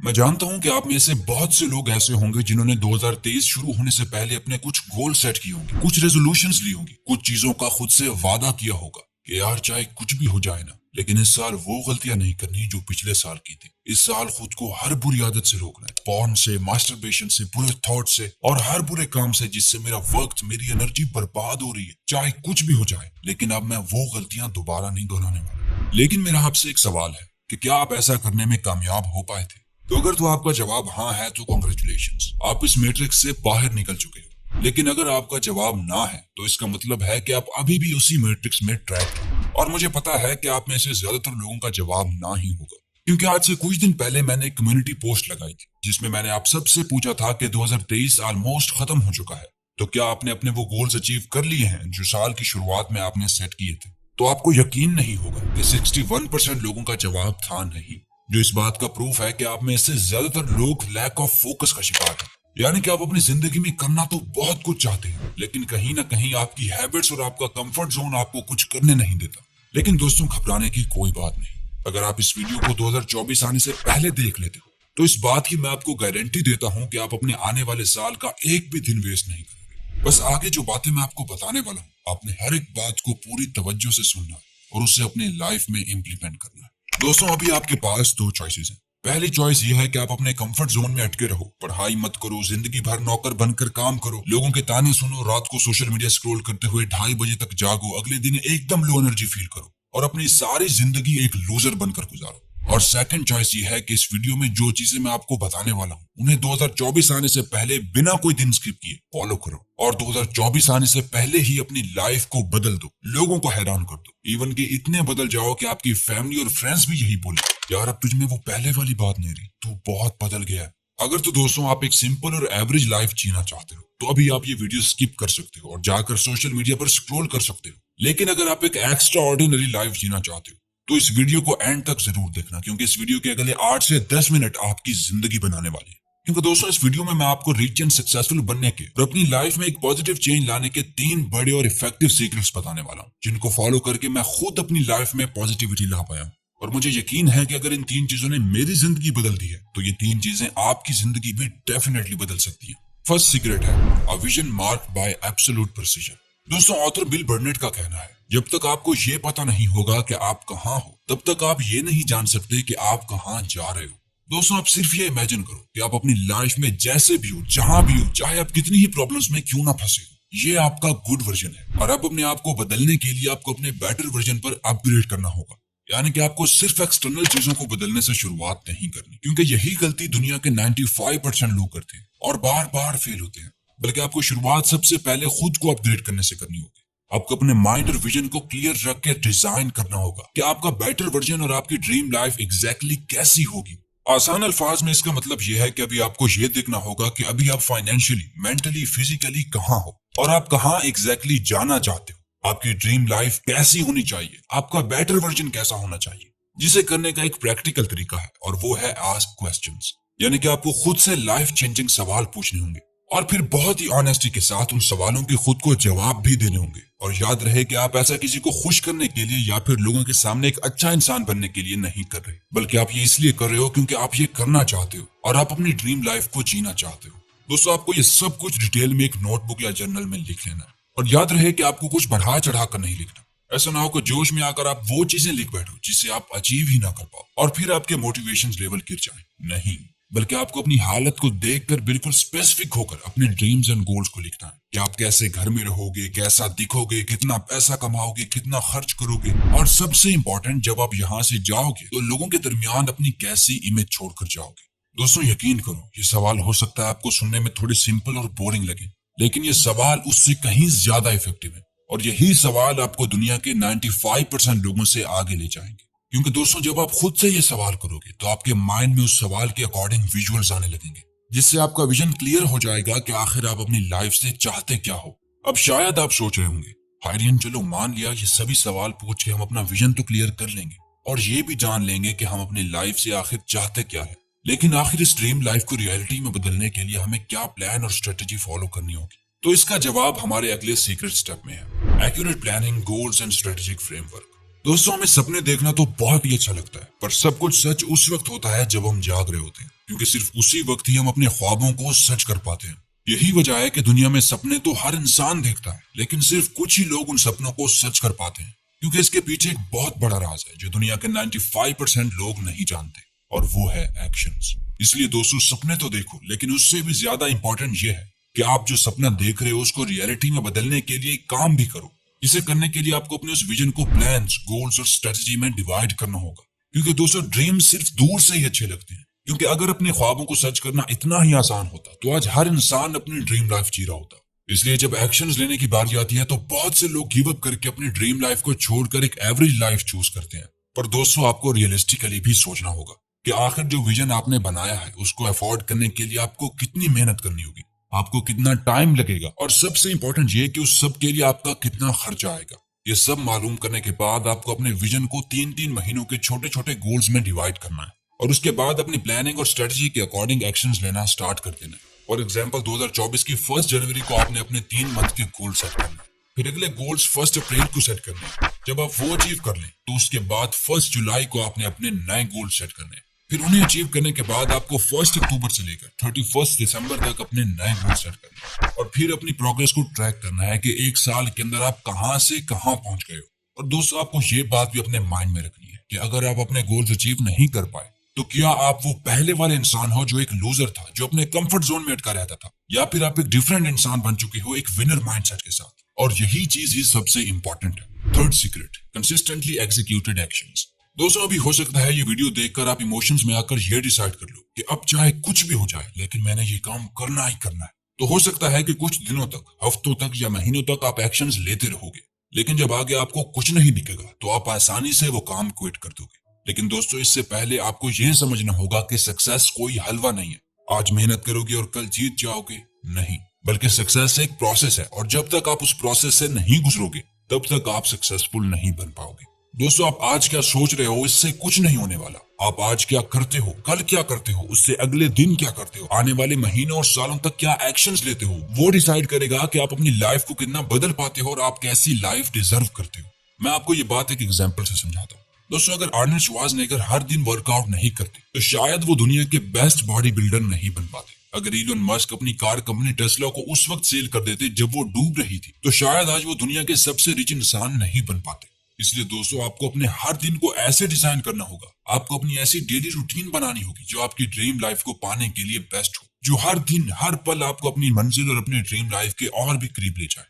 मैं जानता हूं कि आप में से बहुत से लोग ऐसे होंगे जिन्होंने 2023 शुरू होने से पहले अपने कुछ गोल सेट किए होंगे, कुछ रेजोल्यूशंस ली होंगी, कुछ चीजों का खुद से वादा किया होगा कि यार चाहे कुछ भी हो जाए ना, लेकिन इस साल वो गलतियां नहीं करनी जो पिछले साल की थी। इस साल खुद को हर बुरी आदत से रोकना है, पॉर्न से, मास्टरबेशन से, बुरे थॉट से और हर बुरे काम से जिससे मेरा वक्त, मेरी एनर्जी बर्बाद हो रही है। चाहे कुछ भी हो जाए, लेकिन अब मैं वो गलतियां दोबारा नहीं दोहराने वाला। लेकिन मेरा आपसे एक सवाल है कि क्या आप ऐसा करने में कामयाब हो पाए थे? तो अगर तो आपका जवाब हाँ है तो कॉन्ग्रेचुलेशंस, आप इस मैट्रिक्स से बाहर निकल चुके हो। लेकिन अगर आपका जवाब ना है तो इसका मतलब है कि आप अभी भी उसी मैट्रिक्स में ट्रैप हैं। और मुझे पता है कि आप में से ज्यादातर लोगों का जवाब ना ही होगा, क्योंकि आज से कुछ दिन पहले मैंने एक कम्युनिटी पोस्ट लगाई थी जिसमें मैंने आप सबसे पूछा था कि 2023 ऑलमोस्ट खत्म हो चुका है, तो क्या आपने अपने वो गोल्स अचीव कर लिए हैं जो साल की शुरुआत में आपने सेट किए थे? तो आपको यकीन नहीं होगा कि 61% लोगों का जवाब था नहीं, जो इस बात का प्रूफ है कि आप में से ज्यादातर लोग लैक ऑफ फोकस का शिकार हैं। यानी कि आप अपनी जिंदगी में करना तो बहुत कुछ चाहते हैं, लेकिन कहीं ना कहीं आपकी हैबिट्स और आपका कंफर्ट जोन आपको कुछ करने नहीं देता। लेकिन दोस्तों, घबराने की कोई बात नहीं। अगर आप इस वीडियो को 2024 आने से पहले देख लेते हो तो इस बात की मैं आपको गारंटी देता हूं कि आप अपने आने वाले साल का एक भी दिन वेस्ट नहीं करोगे। बस आगे जो बातें मैं आपको बताने वाला हूं, आपने हर एक बात को पूरी तवज्जो से सुनना और उसे अपनी लाइफ में इम्प्लीमेंट करना है। दोस्तों, अभी आपके पास दो चॉइसेस हैं। पहली चॉइस ये है कि आप अपने कंफर्ट जोन में अटके रहो, पढ़ाई मत करो, जिंदगी भर नौकर बनकर काम करो, लोगों के ताने सुनो, रात को सोशल मीडिया स्क्रॉल करते हुए 2:30 बजे तक जागो, अगले दिन एकदम लो एनर्जी फील करो और अपनी सारी जिंदगी एक लूजर बनकर गुजारो। और सेकंड चॉइस ये है कि इस वीडियो में जो चीजें मैं आपको बताने वाला हूँ उन्हें 2024 आने से पहले बिना कोई दिन स्किप किए फॉलो करो और 2024 आने से पहले ही अपनी लाइफ को बदल दो, लोगों को हैरान कर दो, इवन कि इतने बदल जाओ कि आपकी फैमिली और फ्रेंड्स भी यही बोले, यार अब तुझ में वो पहले वाली बात नहीं रही, तू बहुत बदल गया है। अगर तो दोस्तों आप एक सिंपल और एवरेज लाइफ जीना चाहते हो तो अभी आप ये वीडियो स्किप कर सकते हो और जाकर सोशल मीडिया पर स्क्रॉल कर सकते हो। लेकिन अगर आप एक एक्स्ट्रा ऑर्डिनरी लाइफ जीना चाहते हो तो इस वीडियो को एंड तक जरूर देखना, क्योंकि इस वीडियो के अगले 8 से 10 मिनट आपकी जिंदगी बनाने वाले हैं। क्योंकि दोस्तों, इस वीडियो में मैं आपको रिच एंड सक्सेसफुल बनने के और अपनी लाइफ में एक पॉजिटिव चेंज लाने के 3 बड़े और इफेक्टिव सीक्रेट्स बताने वाला हूँ, जिनको फॉलो करके मैं खुद अपनी लाइफ में पॉजिटिविटी ला पाया हूँ। और मुझे यकीन है कि अगर इन 3 चीजों ने मेरी जिंदगी बदल दी है तो ये 3 चीजें आपकी जिंदगी भी डेफिनेटली बदल सकती है। फर्स्ट सीक्रेट है a vision marked by absolute precision. दोस्तों, ऑथर बिल बर्नेट का कहना है, जब तक आपको ये पता नहीं होगा कि आप कहाँ हो तब तक आप ये नहीं जान सकते कि आप कहाँ जा रहे हो। दोस्तों, आप सिर्फ ये इमेजिन करो कि आप अपनी लाइफ में जैसे भी हो, जहां भी हो, चाहे आप कितनी ही प्रॉब्लम्स में क्यों ना फंसे हो, ये आपका गुड वर्जन है। और अब अपने आप को बदलने के लिए आपको अपने बेटर वर्जन पर अपग्रेड करना होगा। यानी कि आपको सिर्फ एक्सटर्नल चीजों को बदलने से शुरुआत नहीं करनी, क्योंकि यही गलती दुनिया के 95% लोग करते हैं और बार बार फेल होते हैं। बल्कि आपको शुरुआत सबसे पहले खुद को अपग्रेड करने से करनी होगी। आपको अपने माइंड और विजन को क्लियर रख के डिजाइन करना होगा कि आपका बेटर वर्जन और आपकी ड्रीम लाइफ एग्जैक्टली कैसी होगी। आसान अल्फाज में इसका मतलब यह है कि अभी आपको यह देखना होगा कि अभी आप फाइनेंशियली, मेंटली, फिजिकली कहाँ हो और आप कहाँ एग्जैक्टली जाना चाहते हो। आपकी ड्रीम लाइफ कैसी होनी चाहिए, आपका बेटर वर्जन कैसा होना चाहिए, जिसे करने का एक प्रैक्टिकल तरीका है और वो है आस्क क्वेश्चंस। यानी कि आपको खुद से लाइफ चेंजिंग सवाल पूछने होंगे और फिर बहुत ही ऑनेस्टी के साथ उन सवालों के खुद को जवाब भी देने होंगे। और याद रहे कि आप ऐसा किसी को खुश करने के लिए या फिर लोगों के सामने एक अच्छा इंसान बनने के लिए नहीं कर रहे, बल्कि आप ये इसलिए कर रहे हो क्योंकि आप ये करना चाहते हो और आप अपनी ड्रीम लाइफ को जीना चाहते हो। दोस्तों, आपको ये सब कुछ डिटेल में एक नोटबुक या जर्नल में लिख लेना है और याद रहे कि आपको कुछ बढ़ा चढ़ा कर नहीं लिखना। ऐसा ना हो कि जोश में आकर आप वो चीजें लिख बैठो जिसे आप अचीव ही ना कर पाओ और फिर आपके मोटिवेशन लेवल गिर जाए। नहीं, बल्कि आपको अपनी हालत को देखकर बिल्कुल स्पेसिफिक होकर अपने ड्रीम्स एंड गोल्स को लिखना है कि आप कैसे घर में रहोगे, कैसा दिखोगे, कितना पैसा कमाओगे, कितना खर्च करोगे और सबसे इंपॉर्टेंट, जब आप यहाँ से जाओगे तो लोगों के दरमियान अपनी कैसी इमेज छोड़कर जाओगे। दोस्तों, यकीन करो, ये सवाल हो सकता है आपको सुनने में थोड़े सिंपल और बोरिंग लगे, लेकिन ये सवाल उससे कहीं ज्यादा इफेक्टिव है और यही सवाल आपको दुनिया के 95% लोगों से आगे ले जाएंगे। क्योंकि दोस्तों, जब आप खुद से ये सवाल करोगे तो आपके माइंड में उस सवाल के अकॉर्डिंग विजुअल्स आने लगेंगे, जिससे आपका विजन क्लियर हो जाएगा कि आखिर आप अपनी लाइफ से चाहते क्या हो। अब शायद आप सोच रहे होंगे, हायरियन चलो मान लिया ये सभी सवाल पूछ के हम अपना विजन तो क्लियर कर लेंगे और ये भी जान लेंगे कि हम अपनी लाइफ से आखिर चाहते क्या है, लेकिन आखिर इस ड्रीम लाइफ को रियलिटी में बदलने के लिए हमें क्या प्लान और स्ट्रेटेजी फॉलो करनी होगी। तो इसका जवाब हमारे अगले सीक्रेट स्टेप में है, accurate planning, goals and strategic framework. दोस्तों, हमें सपने देखना तो बहुत ही अच्छा लगता है, पर सब कुछ सच उस वक्त होता है जब हम जाग रहे होते हैं, क्योंकि सिर्फ उसी वक्त ही हम अपने ख्वाबों को सच कर पाते हैं। यही वजह है कि दुनिया में सपने तो हर इंसान देखता है, लेकिन सिर्फ कुछ ही लोग उन सपनों को सच कर पाते हैं, क्योंकि इसके पीछे एक बहुत बड़ा राज है जो दुनिया के 95% लोग नहीं जानते, और वो है एक्शंस। इसलिए दोस्तों, सपने तो देखो, लेकिन उससे भी ज्यादा इंपॉर्टेंट ये है कि आप जो सपना देख रहे हो उसको रियलिटी में बदलने के लिए काम भी करो। इसे करने के लिए आपको अपने उस विजन को प्लान्स, गोल्स और स्ट्रेटजी में डिवाइड करना होगा, क्योंकि दोस्तों ड्रीम सिर्फ दूर से ही अच्छे लगते हैं, क्योंकि अगर अपने ख्वाबों को सच करना इतना ही आसान होता तो आज हर इंसान अपनी ड्रीम लाइफ जी रहा होता। इसलिए जब एक्शंस लेने की बारी आती है तो बहुत से लोग गिव अप करके अपनी ड्रीम लाइफ को छोड़कर एक एवरेज लाइफ चूज करते हैं। पर दोस्तों, आपको रियलिस्टिकली भी सोचना होगा कि आखिर जो विजन आपने बनाया है उसको अफोर्ड करने के लिए आपको कितनी मेहनत करनी होगी, आपको कितना टाइम लगेगा, और सबसे इंपॉर्टेंट ये कि उस सब के लिए आपका कितना खर्चा आएगा। ये सब मालूम करने के बाद आपको अपने विजन को 3-3 महीनों के छोटे छोटे गोल्स में डिवाइड करना है, और उसके बाद अपनी प्लानिंग और स्ट्रेटजी के अकॉर्डिंग एक्शंस लेना स्टार्ट कर देना है। फॉर एग्जांपल, 2024 की 1 जनवरी को आपने अपने 3 मंथ के गोल सेट करना है। फिर अगले गोल्स 1 अप्रैल को सेट करने हैं। जब आप वो अचीव कर लें तो उसके बाद 1 जुलाई को आपने अपने नए गोल सेट करने हैं। फिर उन्हें अचीव करने के बाद आपको 1 अक्टूबर से लेकर 31 दिसंबर तक अपने नए गोल सेट करने हैं, और फिर अपनी प्रोग्रेस को ट्रैक करना है कि एक साल के अंदर आप कहां से कहां पहुंच गए हो। और दोस्तों, आपको ये बात भी अपने माइंड में रखनी है कि अगर आप अपने गोल्स अचीव नहीं कर पाए तो क्या आप वो पहले वाले इंसान हो जो एक लूजर था, जो अपने कंफर्ट जोन में अटका रहता था, या फिर आप एक डिफरेंट इंसान बन चुके हो एक विनर माइंडसेट के साथ। और यही चीज ही सबसे इंपॉर्टेंट है। Third secret, consistently executed actions. दोस्तों, अभी हो सकता है ये वीडियो देखकर आप इमोशंस में आकर ये डिसाइड कर लो कि अब चाहे कुछ भी हो जाए लेकिन मैंने ये काम करना ही करना है। तो हो सकता है कि कुछ दिनों तक, हफ्तों तक या महीनों तक आप एक्शंस लेते रहोगे, लेकिन जब आगे आपको कुछ नहीं दिखेगा तो आप आसानी से वो काम क्विट कर दोगे। लेकिन दोस्तों, इससे पहले आपको यह समझना होगा कि सक्सेस कोई हलवा नहीं है। आज मेहनत करोगे और कल जीत जाओगे, नहीं, बल्कि सक्सेस एक प्रोसेस है, और जब तक आप उस प्रोसेस से नहीं गुजरोगे तब तक आप सक्सेसफुल नहीं बन पाओगे। दोस्तों, आप आज क्या सोच रहे हो इससे कुछ नहीं होने वाला। आप आज क्या करते हो, कल क्या करते हो, उससे अगले दिन क्या करते हो, आने वाले महीनों और सालों तक क्या एक्शंस लेते हो, वो डिसाइड करेगा कि आप अपनी लाइफ को कितना बदल पाते हो और आप कैसी लाइफ डिजर्व करते हो। मैं आपको ये बात एक एग्जांपल से समझाता हूँ। दोस्तों, अगर आर्नल्ड श्वार्ज़नेगर हर दिन वर्कआउट नहीं करते तो शायद वो दुनिया के बेस्ट बॉडी बिल्डर नहीं बन पाते। अगर इलोन मस्क अपनी कार कंपनी टेस्ला को उस वक्त सेल कर देते जब वो डूब रही थी तो शायद आज वो दुनिया के सबसे रिच इंसान नहीं बन पाते। इसलिए दोस्तों, आपको अपने हर दिन को ऐसे डिजाइन करना होगा, आपको अपनी ऐसी डेली रूटीन बनानी होगी जो आपकी ड्रीम लाइफ को पाने के लिए बेस्ट हो, जो हर दिन हर पल आपको अपनी मंजिल और अपनी ड्रीम लाइफ के और भी करीब ले जाए।